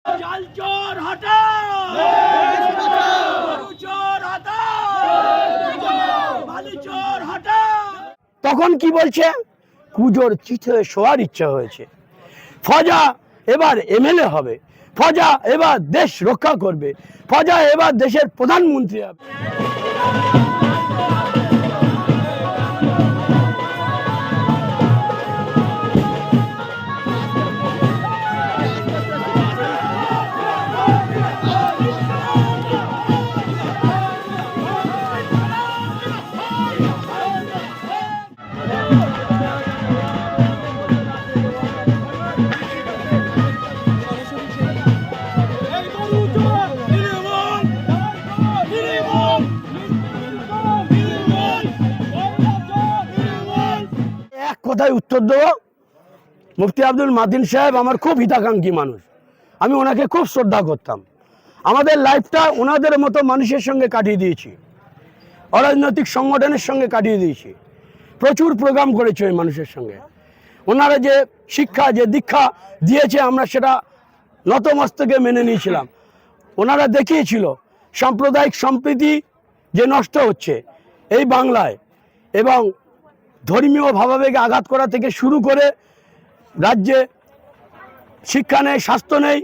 জাল চোর হটাও, গরু চোর হটাও, বালি চোর হটাও। তখন কি বলছে? কুজোর চিঠে শোয়ার ইচ্ছা হয়েছে। ফজা এবার এমএলএ হবে, ফজা এবার দেশ রক্ষা করবে, ফজা এবার দেশের প্রধানমন্ত্রী হবে। এক কথায় উত্তর দেবো, মুফতি আব্দুল মাতিন সাহেব আমার খুব হিতাকাঙ্ক্ষী মানুষ, আমি ওনাকে খুব শ্রদ্ধা করতাম। আমাদের লাইফটা ওনাদের মতো মানুষের সঙ্গে কাটিয়ে দিয়েছি, অরাজনৈতিক সংগঠনের সঙ্গে কাটিয়ে দিয়েছি, প্রচুর প্রোগ্রাম করেছি ওই মানুষের সঙ্গে। ওনারা যে শিক্ষা যে দীক্ষা দিয়েছে আমরা সেটা নতমস্তকে মেনে নিয়েছিলাম। ওনারা দেখিয়েছিল সাম্প্রদায়িক সম্প্রীতি যে নষ্ট হচ্ছে এই বাংলায়, এবং ধর্মীয় ভাবাবেগে আঘাত করা থেকে শুরু করে রাজ্যে শিক্ষা নেই, স্বাস্থ্য নেই,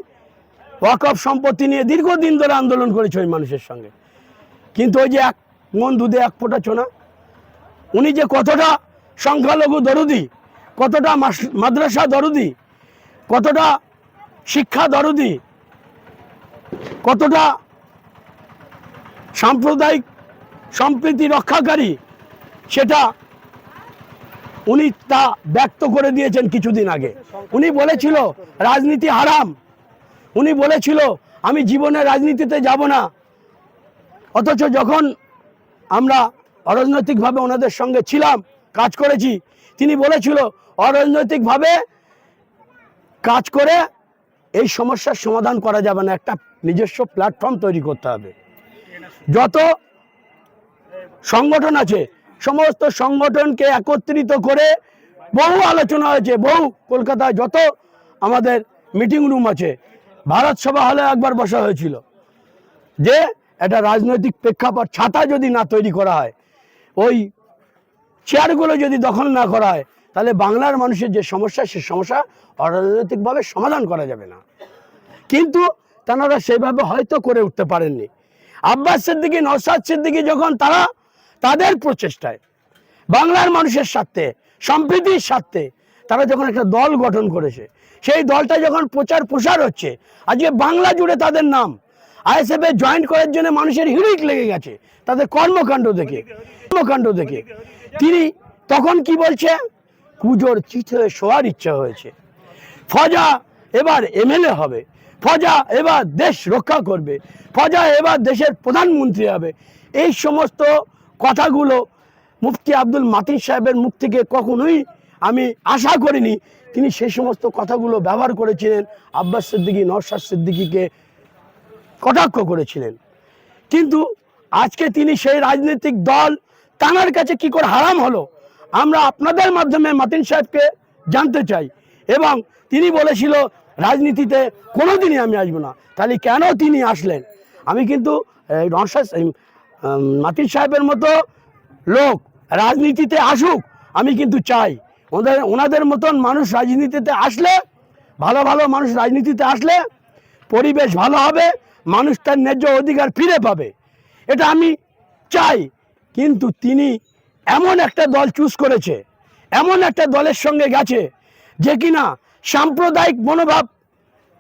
ওয়াকফ সম্পত্তি নিয়ে দীর্ঘদিন ধরে আন্দোলন করেছে ওই মানুষের সঙ্গে। কিন্তু ওই যে এক মন দুধে এক ফোঁটা চোনা, উনি যে কতটা সংখ্যালঘু দরদি, কতটা মাদ্রাসা দরদি, কতটা শিক্ষা দরদি, কতটা সাম্প্রদায়িক সম্প্রীতি রক্ষাকারী, সেটা উনি তা ব্যক্ত করে দিয়েছেন কিছুদিন আগে। উনি বলেছিল রাজনীতি হারাম, উনি বলেছিল আমি জীবনে রাজনীতিতে যাব না। অথচ যখন আমরা অরাজনৈতিকভাবে ওনাদের সঙ্গে ছিলাম, কাজ করেছি, তিনি বলেছিল অরাজনৈতিকভাবে কাজ করে এই সমস্যার সমাধান করা যাবে না, একটা নিজস্ব প্ল্যাটফর্ম তৈরি করতে হবে। যত সংগঠন আছে সমস্ত সংগঠনকে একত্রিত করে বহু আলোচনা হয়েছে, বহু কলকাতায় যত আমাদের মিটিং রুম আছে, ভারত সভা হলে একবার বসা হয়েছিল যে একটা রাজনৈতিক প্রেক্ষাপট, ছাতা যদি না তৈরি করা হয়, ওই চেয়ারগুলো যদি দখল না করা হয়, তাহলে বাংলার মানুষের যে সমস্যা সে সমস্যা অরাজনৈতিকভাবে সমাধান করা যাবে না। কিন্তু তারা সেইভাবে হয়তো করে উঠতে পারেননি। আব্বাস সিদ্দিকী, নওশাদ সিদ্দিকী যখন তারা তাদের প্রচেষ্টায় বাংলার মানুষের স্বার্থে, সম্প্রীতির স্বার্থে তারা যখন একটা দল গঠন করেছে, সেই দলটা যখন প্রচার প্রসার হচ্ছে, আজকে বাংলা জুড়ে তাদের নাম, আইএসএফে জয়েন করার জন্য মানুষের হিড়িক লেগে গেছে তাদের কর্মকাণ্ড দেখে। তিনি তখন কি বলছে? কুজোর চিঠে শোয়ার ইচ্ছা হয়েছে, ফজা এবার এমএলএ হবে, ফজা এবার দেশ রক্ষা করবে, ফজা এবার দেশের প্রধানমন্ত্রী হবে। এই সমস্ত কথাগুলো মুফতি আব্দুল মাতিন সাহেবের মুখ থেকে কখনোই আমি আশা করিনি। তিনি সেই সমস্ত কথাগুলো ব্যবহার করেছিলেন, আব্বাস সিদ্দিকী, নওশাদ সিদ্দিকীকে কটাক্ষ করেছিলেন। কিন্তু আজকে তিনি সেই রাজনৈতিক দল তাঁর কাছে কি করে হারাম হলো, আমরা আপনাদের মাধ্যমে মাতিন সাহেবকে জানতে চাই। এবং তিনি বলেছিল রাজনীতিতে কোনোদিনই আমি আসবো না, তাহলে কেন তিনি আসলেন? আমি কিন্তু নওশাদ মাতিন সাহেবের মতো লোক রাজনীতিতে আসুক, আমি কিন্তু চাই। ওনাদের মতন মানুষ রাজনীতিতে আসলে, ভালো ভালো মানুষ রাজনীতিতে আসলে পরিবেশ ভালো হবে, মানুষ তার ন্যায্য অধিকার ফিরে পাবে, এটা আমি চাই। কিন্তু তিনি এমন একটা দল চুজ করেছে, এমন একটা দলের সঙ্গে গেছে যে কিনা সাম্প্রদায়িক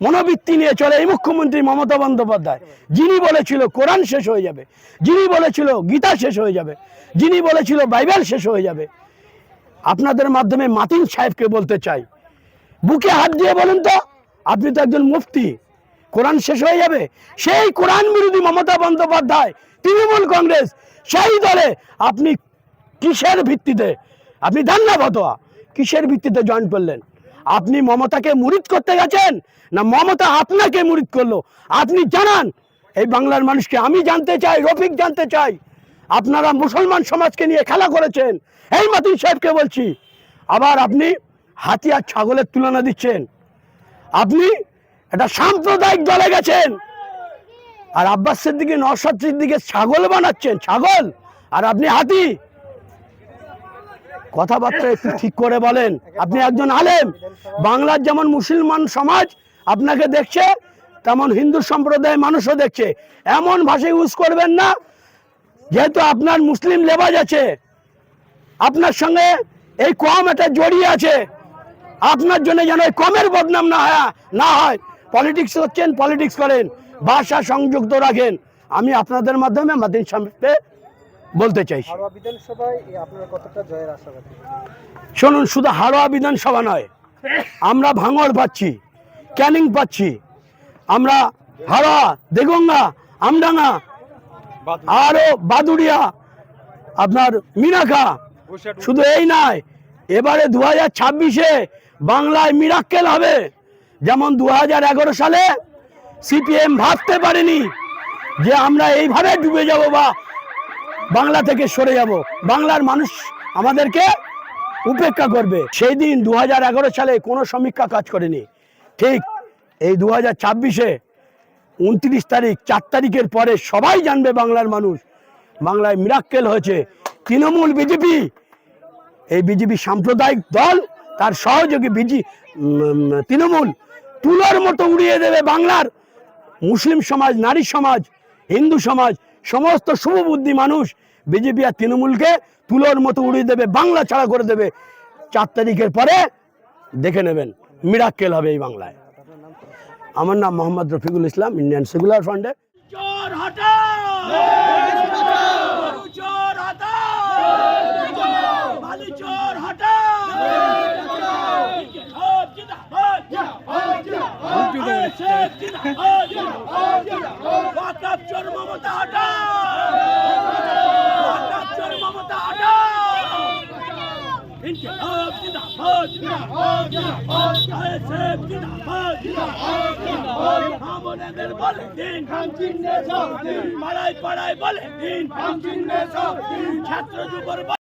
মনোবৃত্তি নিয়ে চলে। এই মুখ্যমন্ত্রী মমতা বন্দ্যোপাধ্যায়, যিনি বলেছিল কোরআন শেষ হয়ে যাবে, যিনি বলেছিল গীতা শেষ হয়ে যাবে, যিনি বলেছিল বাইবেল শেষ হয়ে যাবে, আপনাদের মাধ্যমে মাতিন সাহেবকে বলতে চাই, বুকে হাত দিয়ে বলুন তো, আপনি তো একজন মুফতি, কোরআন শেষ হয়ে যাবে? সেই কোরআন বিরোধী মমতা বন্দ্যোপাধ্যায়, তৃণমূল কংগ্রেস, সেই দলে আপনি কিসের ভিত্তিতে, আপনি দেন না ফতোয়া, কিসের ভিত্তিতে জয়েন করলেন? আপনি মমতাকে মুরিদ করতে গেছেন না মমতা আপনাকে মুরিদ করলো? আপনি জানান এই বাংলার মানুষকে। আমি জানতে চাই, রফিক জানতে চাই, আপনারা মুসলমান সমাজকে নিয়ে খেলা করেছেন, এই মাতিন সাহেবকে বলছি। আবার আপনি হাতি আর ছাগলের তুলনা দিচ্ছেন। আপনি একটা সাম্প্রদায়িক দলে গেছেন। আর আব্বাস সিদ্দিকী নওশাদ সিদ্দিকীকে ছাগল বানাচ্ছেন, ছাগল, আর আপনি হাতি। কথাবার্তা একটু ঠিক করে বলেন। আপনি একজন আলেম, বাংলার যেমন মুসলমান সমাজ আপনাকে দেখছে, তেমন হিন্দু সম্প্রদায়ের মানুষও দেখছে। এমন ভাষা ইউজ করবেন না, যেহেতু আপনার মুসলিম লেবাজ আছে, আপনার সঙ্গে এই কম এটা জড়িয়ে আছে, আপনার জন্য যেন এই কমের বদনাম না হয়। পলিটিক্স করছেন, পলিটিক্স করেন, ভাষা সংযুক্ত রাখেন। আমি আপনাদের মাধ্যমে মাদিন সামনে বলতে চাইছি, শুনুন, শুধু হাড়োয়া বিধানসভা নয়, আমরা ভাঙড় পাচ্ছি, ক্যানিং পাচ্ছি, আমরা হাড়োয়া, দেগঙ্গা, আমডাঙ্গা, আরো বাদুড়িয়া, আপনার মিনাখা। শুধু এই নয়, এবারে 2026-এ বাংলায় মিরাক্কেল হবে। যেমন 2011 সালে সিপিএম ভাবতে পারেনি যে আমরা এইভাবে ডুবে যাব বা বাংলা থেকে সরে যাব, বাংলার মানুষ আমাদেরকে উপেক্ষা করবে। সেই দিন 2011 সালে কোনো সমীক্ষা কাজ করেনি। ঠিক এই 2026-এ 29 তারিখ, 4 তারিখের পরে সবাই জানবে বাংলার মানুষ বাংলায় মিরাক্কেল হয়েছে। তৃণমূল, বিজেপি, এই বিজেপি সাম্প্রদায়িক দল, তার সহযোগী তৃণমূল তুলোর মতো উড়িয়ে দেবে বাংলার মুসলিম সমাজ, নারী সমাজ, হিন্দু সমাজ, সমস্ত শুভবুদ্ধি মানুষ বিজেপি আর তৃণমূলকে তুলোর মতো উড়িয়ে দেবে, বাংলা ছাড়া করে দেবে। 4 তারিখের পরে দেখে নেবেন, মিরাক্কেল হবে এই বাংলায়। আমার নাম মোহাম্মদ রফিকুল ইসলাম, ইন্ডিয়ান সেকুলার ফ্রন্টে। পাড়ায় পাড়ায় বলে দিন ছাত্র যুবর